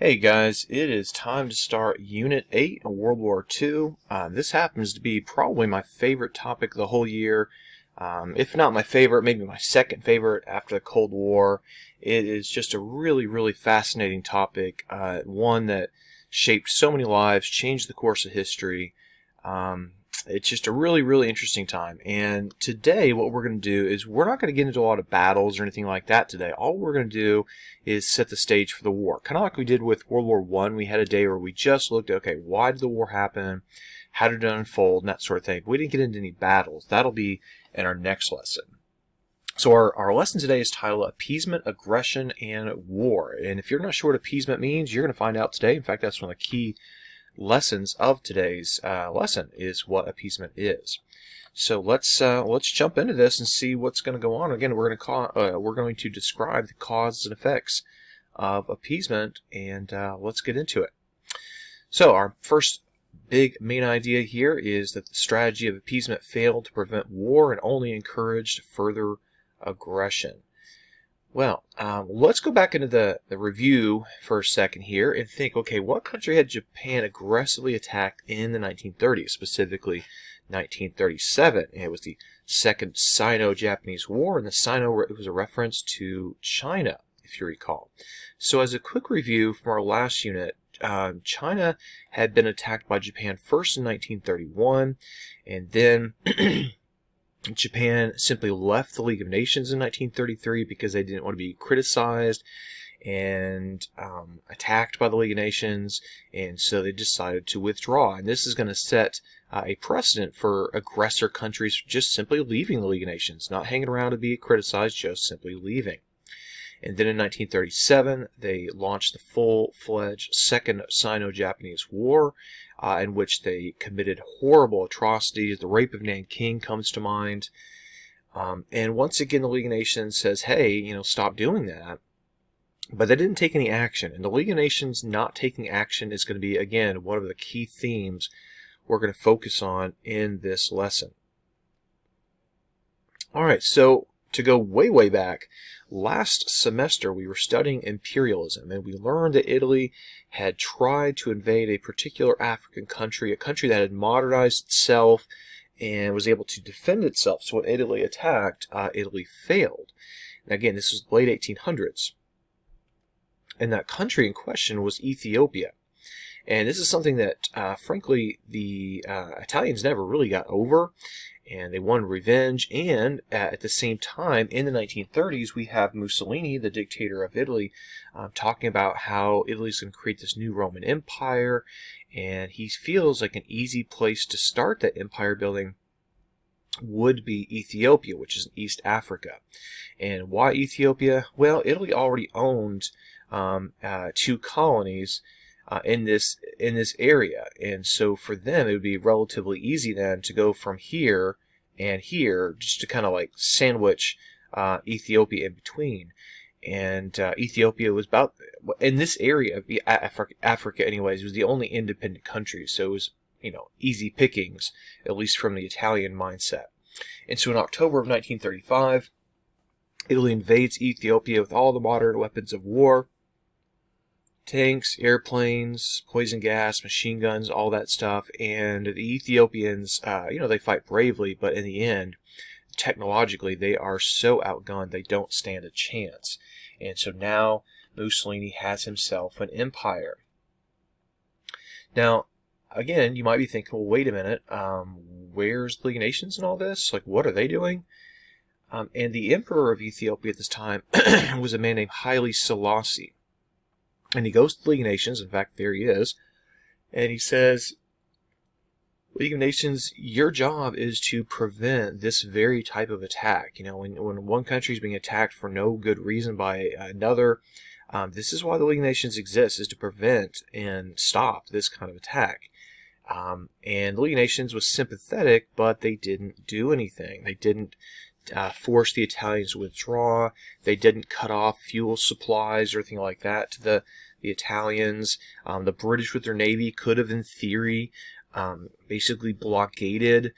Hey guys, it is time to start Unit 8 of World War II. This happens to be probably my favorite topic of the whole year. If not my favorite, maybe my second favorite after the Cold War. It is just a really fascinating topic, one that shaped so many lives, changed the course of history. It's just a really interesting time. And today what we're going to do is we're not going to get into a lot of battles or anything like that today. All we're going to do is set the stage for the war. Kind of like we did with World War I. We had a day where we just looked at, okay, why did the war happen? How did it unfold? And that sort of thing. We didn't get into any battles. That'll be in our next lesson. So our lesson today is titled Appeasement, Aggression, and War. And if you're not sure what appeasement means, you're going to find out today. In fact, that's one of the key lessons of today's lesson is what appeasement is. So let's jump into this and see what's going to go on. Again, we're going to describe the causes and effects of appeasement, and let's get into it. So our first big main idea here is that the strategy of appeasement failed to prevent war and only encouraged further aggression. Well, let's go back into the review for a second here and think, okay, what country had Japan aggressively attacked in the 1930s, specifically 1937? And it was the Second Sino-Japanese War, and the Sino was a reference to China, if you recall. So as a quick review from our last unit, China had been attacked by Japan first in 1931, and then Japan simply left the League of Nations in 1933 because they didn't want to be criticized and attacked by the League of Nations, and so they decided to withdraw. And this is going to set a precedent for aggressor countries just simply leaving the League of Nations, not hanging around to be criticized, just simply leaving. And then in 1937, they launched the full-fledged Second Sino-Japanese War, in which they committed horrible atrocities. The rape of Nanking comes to mind. And once again, the League of Nations says, hey, stop doing that. But they didn't take any action. And the League of Nations not taking action is going to be, again, one of the key themes we're going to focus on in this lesson. All right, so to go way back, last semester we were studying imperialism, and we learned that Italy had tried to invade a particular African country, a country that had modernized itself and was able to defend itself. So when Italy attacked, Italy failed. And again, this was late 1800s. And that country in question was Ethiopia. And this is something that, frankly, the Italians never really got over, and they wanted revenge. And at the same time, in the 1930s, we have Mussolini, the dictator of Italy, talking about how Italy's going to create this new Roman Empire, and he feels like an easy place to start that empire building would be Ethiopia, which is in East Africa. And why Ethiopia? Well, Italy already owned two colonies in this area, and so for them it would be relatively easy then to go from here and here, just to kind of like sandwich Ethiopia in between. And Ethiopia was about, in this area of Africa anyways, was the only independent country, so it was easy pickings, at least from the Italian mindset. And so in October of 1935, Italy invades Ethiopia with all the modern weapons of war. Tanks, airplanes, poison gas, machine guns, all that stuff. And the Ethiopians, they fight bravely, but in the end, technologically, they are so outgunned, they don't stand a chance. And so now Mussolini has himself an empire. Now, again, you might be thinking, well, wait a minute, where's the League of Nations and all this? Like, what are they doing? And the emperor of Ethiopia at this time was a man named Haile Selassie. And he goes to the League of Nations, in fact, there he is, and he says, League of Nations, your job is to prevent this very type of attack. When one country is being attacked for no good reason by another, this is why the League of Nations exists, is to prevent and stop this kind of attack. And the League of Nations was sympathetic, but they didn't do anything. They didn't force the Italians to withdraw. They didn't cut off fuel supplies or anything like that to the Italians. The British with their navy could have, in theory, basically blockaded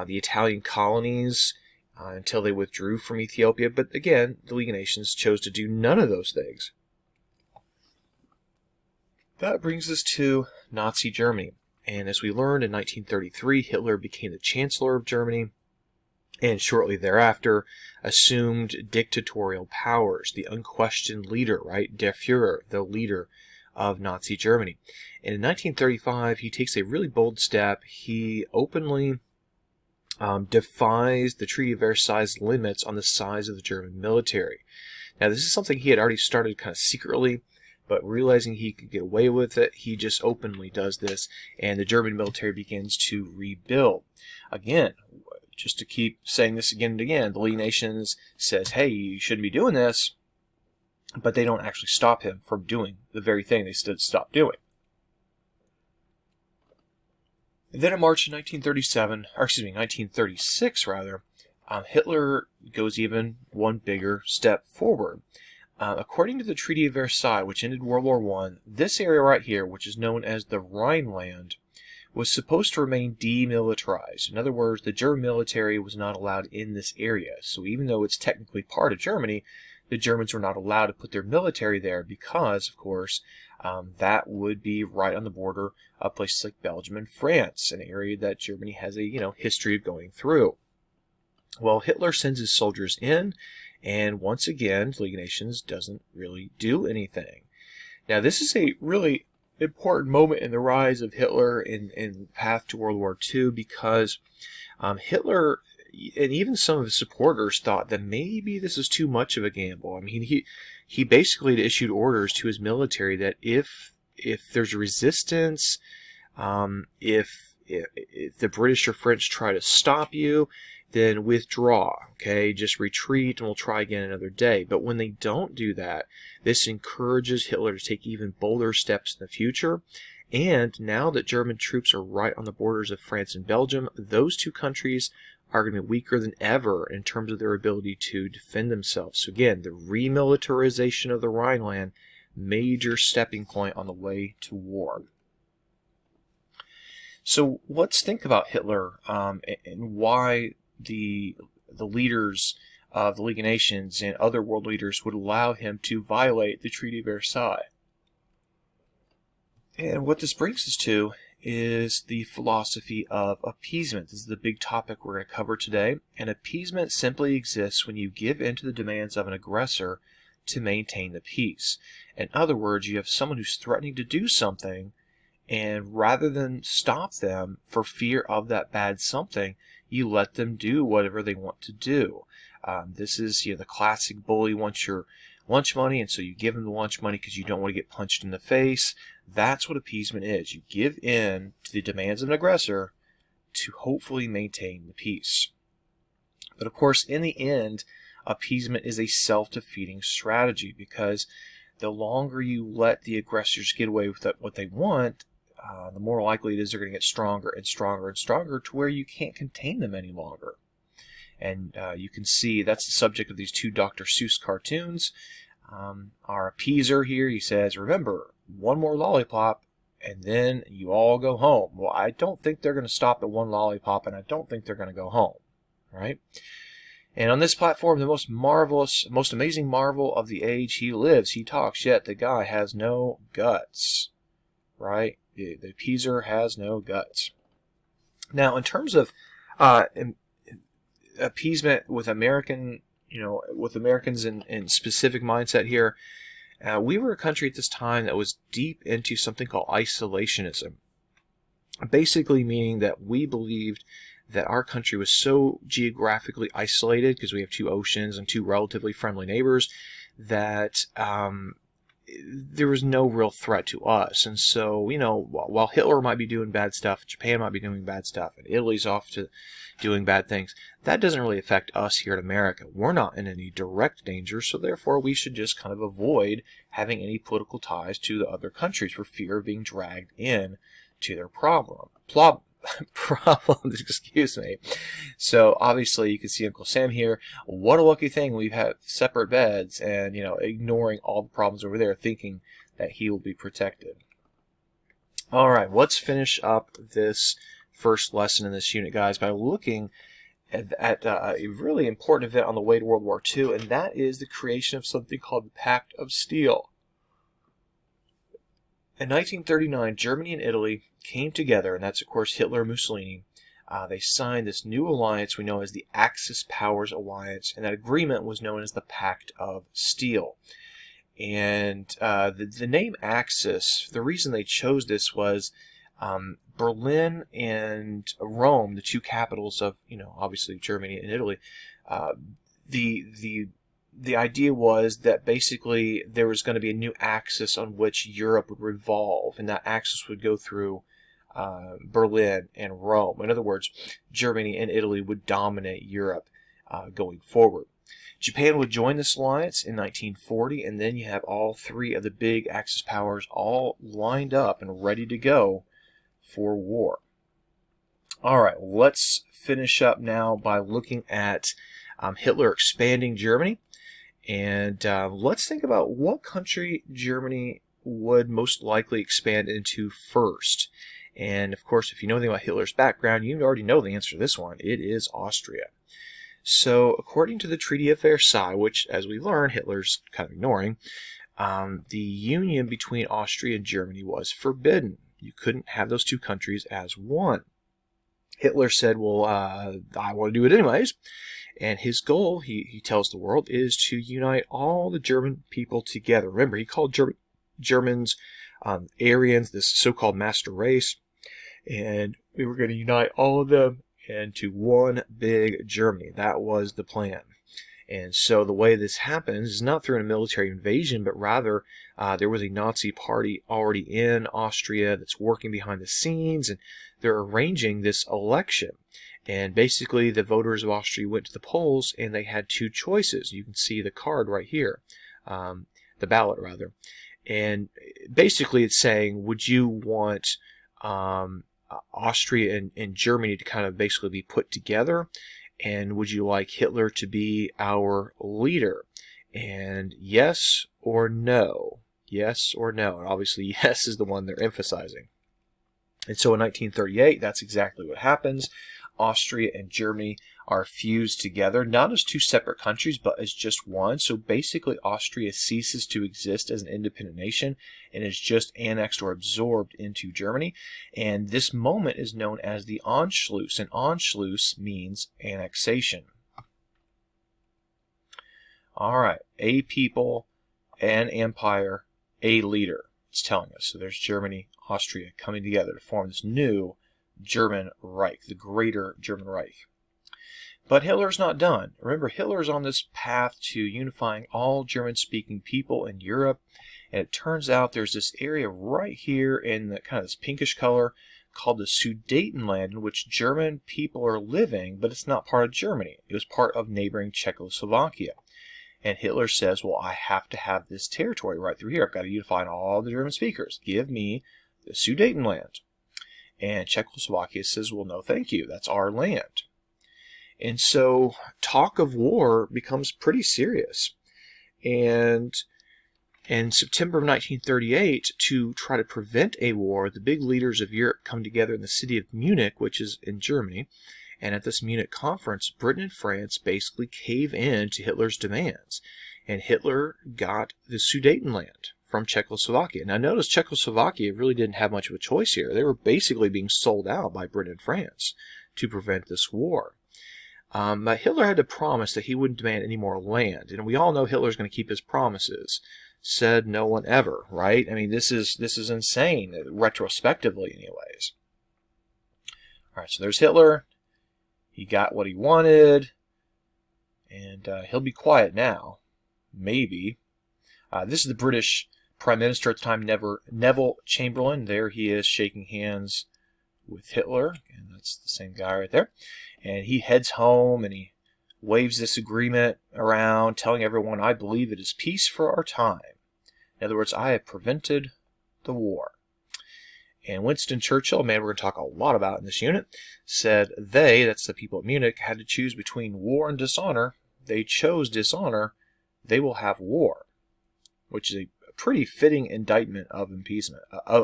the Italian colonies until they withdrew from Ethiopia. But again, the League of Nations chose to do none of those things. That brings us to Nazi Germany. And as we learned in 1933, Hitler became the Chancellor of Germany, and shortly thereafter assumed dictatorial powers, the unquestioned leader, right? Der Führer, the leader of Nazi Germany. And in 1935, he takes a really bold step. He openly defies the Treaty of Versailles limits on the size of the German military. Now, this is something he had already started kind of secretly, but realizing he could get away with it, he just openly does this, and the German military begins to rebuild. Again, just to keep saying this again and again, the League of Nations says, hey, you shouldn't be doing this, but they don't actually stop him from doing the very thing they stopped doing. And then in March of 1936, Hitler goes even one bigger step forward. According to the Treaty of Versailles, which ended World War I, this area right here, which is known as the Rhineland, was supposed to remain demilitarized. In other words, the German military was not allowed in this area. So even though it's technically part of Germany, the Germans were not allowed to put their military there because, of course, that would be right on the border of places like Belgium and France, an area that Germany has a history of going through. Well, Hitler sends his soldiers in, and once again, the League of Nations doesn't really do anything. Now, this is a really important moment in the rise of Hitler in path to World War II, because Hitler and even some of his supporters thought that maybe this is too much of a gamble. I mean, he basically issued orders to his military that if there's resistance, if the British or French try to stop you, then withdraw, okay? Just retreat and we'll try again another day. But when they don't do that, this encourages Hitler to take even bolder steps in the future. And now that German troops are right on the borders of France and Belgium, those two countries are going to be weaker than ever in terms of their ability to defend themselves. So again, the remilitarization of the Rhineland, major stepping point on the way to war. So let's think about Hitler and why the leaders of the League of Nations and other world leaders would allow him to violate the Treaty of Versailles. And what this brings us to is the philosophy of appeasement. This is the big topic we're going to cover today. And appeasement simply exists when you give in to the demands of an aggressor to maintain the peace. In other words, you have someone who's threatening to do something, and rather than stop them for fear of that bad something, you let them do whatever they want to do. This is the classic bully wants your lunch money, and so you give them the lunch money because you don't want to get punched in the face. That's what appeasement is. You give in to the demands of an aggressor to hopefully maintain the peace. But of course, in the end, appeasement is a self-defeating strategy, because the longer you let the aggressors get away with what they want, the more likely it is they're going to get stronger and stronger and stronger to where you can't contain them any longer. And you can see that's the subject of these two Dr. Seuss cartoons. Our appeaser here, he says, remember, one more lollipop and then you all go home. Well, I don't think they're going to stop at one lollipop, and I don't think they're going to go home, right? And on this platform, the most marvelous, most amazing marvel of the age, he lives, he talks, yet the guy has no guts, right? The appeaser has no guts. Now, in terms of appeasement with American, with Americans in specific mindset here, we were a country at this time that was deep into something called isolationism. Basically meaning that we believed that our country was so geographically isolated, because we have two oceans and two relatively friendly neighbors, that there was no real threat to us. And so, while Hitler might be doing bad stuff, Japan might be doing bad stuff, and Italy's off to doing bad things, that doesn't really affect us here in America. We're not in any direct danger, so therefore we should just kind of avoid having any political ties to the other countries for fear of being dragged in to their problems, excuse me. So obviously you can see Uncle Sam here. What a lucky thing we have separate beds, and ignoring all the problems over there, thinking that he will be protected. All right, let's finish up this first lesson in this unit, guys, by looking at a really important event on the way to World War II, and that is the creation of something called the Pact of Steel. In 1939, Germany and Italy came together, and that's, of course, Hitler and Mussolini. They signed this new alliance we know as the Axis Powers Alliance, and that agreement was known as the Pact of Steel. And the name Axis, the reason they chose this was Berlin and Rome, the two capitals of, obviously Germany and Italy. The idea was that basically there was going to be a new axis on which Europe would revolve, and that axis would go through Berlin and Rome. In other words, Germany and Italy would dominate Europe going forward. Japan would join this alliance in 1940, and then you have all three of the big Axis powers all lined up and ready to go for war. All right, let's finish up now by looking at Hitler expanding Germany. And let's think about what country Germany would most likely expand into first. And of course, if you know anything about Hitler's background, you already know the answer to this one. It is Austria. So according to the Treaty of Versailles, which, as we learned, Hitler's kind of ignoring, the union between Austria and Germany was forbidden. You couldn't have those two countries as one. Hitler said, well, I want to do it anyways. And his goal, he tells the world, is to unite all the German people together. Remember, he called Germans Aryans, this so-called master race. And we were going to unite all of them into one big Germany. That was the plan. And so the way this happens is not through a military invasion, but rather there was a Nazi party already in Austria that's working behind the scenes, and they're arranging this election. And basically the voters of Austria went to the polls, and they had two choices. You can see the card right here, the ballot rather. And basically it's saying, would you want Austria and Germany to kind of basically be put together? And would you like Hitler to be our leader? And yes or no? Yes or no? And obviously yes is the one they're emphasizing. And so in 1938, that's exactly what happens. Austria and Germany are fused together, not as two separate countries, but as just one. So basically, Austria ceases to exist as an independent nation and is just annexed or absorbed into Germany. And this moment is known as the Anschluss, and Anschluss means annexation. All right, a people, an empire, a leader. It's telling us. So there's Germany, Austria coming together to form this new German Reich, the Greater German Reich. But Hitler's not done. Remember, Hitler's on this path to unifying all German-speaking people in Europe, and it turns out there's this area right here in the kind of this pinkish color called the Sudetenland, in which German people are living, but it's not part of Germany. It was part of neighboring Czechoslovakia. And Hitler says, well, I have to have this territory right through here. I've got to unify all the German speakers. Give me the Sudetenland. And Czechoslovakia says, well, no, thank you. That's our land. And so talk of war becomes pretty serious. And in September of 1938, to try to prevent a war, the big leaders of Europe come together in the city of Munich, which is in Germany. And at this Munich conference, Britain and France basically cave in to Hitler's demands. And Hitler got the Sudetenland from Czechoslovakia. Now notice Czechoslovakia really didn't have much of a choice here. They were basically being sold out by Britain and France to prevent this war. But Hitler had to promise that he wouldn't demand any more land. And we all know Hitler's going to keep his promises. Said no one ever, right? I mean, this is insane, retrospectively anyways. All right, so there's Hitler. He got what he wanted. And he'll be quiet now. Maybe. This is the British Prime Minister at the time, Neville Chamberlain. There he is shaking hands with Hitler. And that's the same guy right there. And he heads home and he waves this agreement around, telling everyone, I believe it is peace for our time. In other words, I have prevented the war. And Winston Churchill, a man we're going to talk a lot about in this unit, said they, that's the people of Munich, had to choose between war and dishonor. They chose dishonor. They will have war, which is a pretty fitting indictment of appeasement. All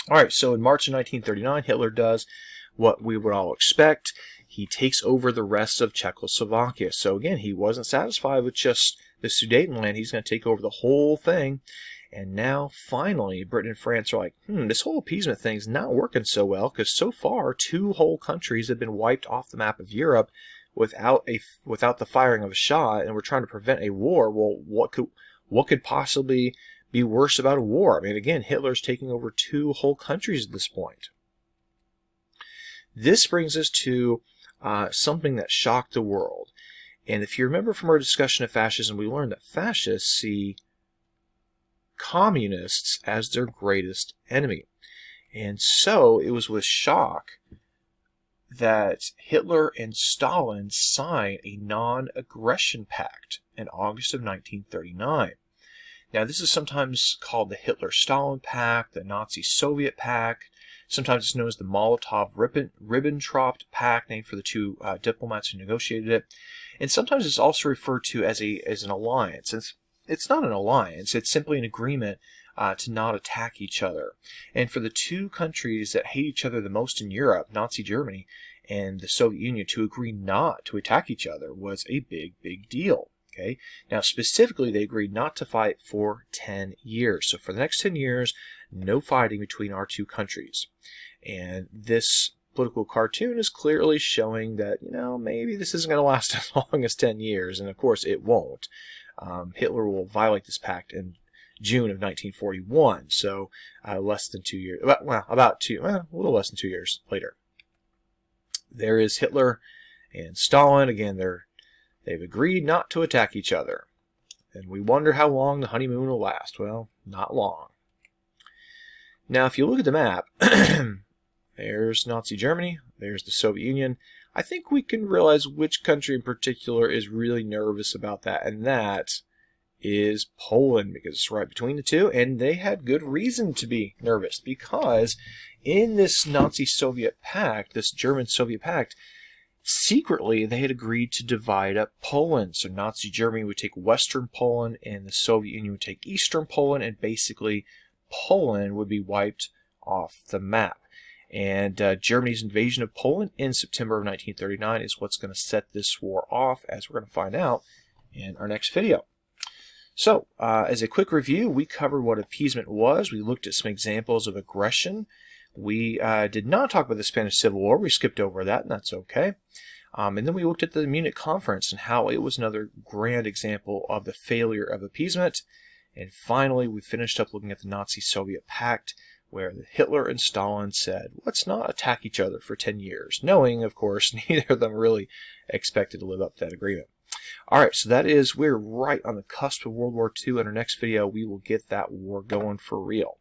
right, so in March of 1939, Hitler does what we would all expect. He takes over the rest of Czechoslovakia. So again, he wasn't satisfied with just the Sudetenland. He's going to take over the whole thing. And now, finally, Britain and France are like, this whole appeasement thing's not working so well, because so far, 2 whole countries have been wiped off the map of Europe without the firing of a shot, and we're trying to prevent a war. Well, what could possibly be worse about a war? I mean, again, Hitler's taking over 2 whole countries at this point. This brings us to something that shocked the world. And if you remember from our discussion of fascism, we learned that fascists see communists as their greatest enemy. And so it was with shock that Hitler and Stalin signed a non-aggression pact in August of 1939. Now, this is sometimes called the Hitler-Stalin Pact, the Nazi-Soviet Pact. Sometimes it's known as the Molotov-Ribbentrop Pact, named for the 2 diplomats who negotiated it. And sometimes it's also referred to as an alliance. It's not an alliance. It's simply an agreement to not attack each other. And for the 2 countries that hate each other the most in Europe, Nazi Germany and the Soviet Union, to agree not to attack each other was a big, big deal. Okay. Now, specifically, they agreed not to fight for 10 years. So for the next 10 years, no fighting between our 2 countries. And this political cartoon is clearly showing that, maybe this isn't going to last as long as 10 years. And of course, it won't. Hitler will violate this pact in June of 1941. So less than 2 years, a little less than 2 years later. There is Hitler and Stalin. Again, they've agreed not to attack each other. And we wonder how long the honeymoon will last. Well, not long. Now, if you look at the map, there's Nazi Germany, there's the Soviet Union. I think we can realize which country in particular is really nervous about that, and that is Poland, because it's right between the 2, and they had good reason to be nervous, because in this Nazi-Soviet pact, this German-Soviet pact, secretly, they had agreed to divide up Poland. So Nazi Germany would take Western Poland, and the Soviet Union would take Eastern Poland, and basically Poland would be wiped off the map. And Germany's invasion of Poland in September of 1939 is what's going to set this war off, as we're going to find out in our next video. So, as a quick review, we covered what appeasement was. We looked at some examples of aggression. We did not talk about the Spanish Civil War. We skipped over that, and that's okay. And then we looked at the Munich Conference and how it was another grand example of the failure of appeasement. And finally, we finished up looking at the Nazi-Soviet Pact, where Hitler and Stalin said, let's not attack each other for 10 years, knowing, of course, neither of them really expected to live up to that agreement. All right, so we're right on the cusp of World War II. In our next video, we will get that war going for real.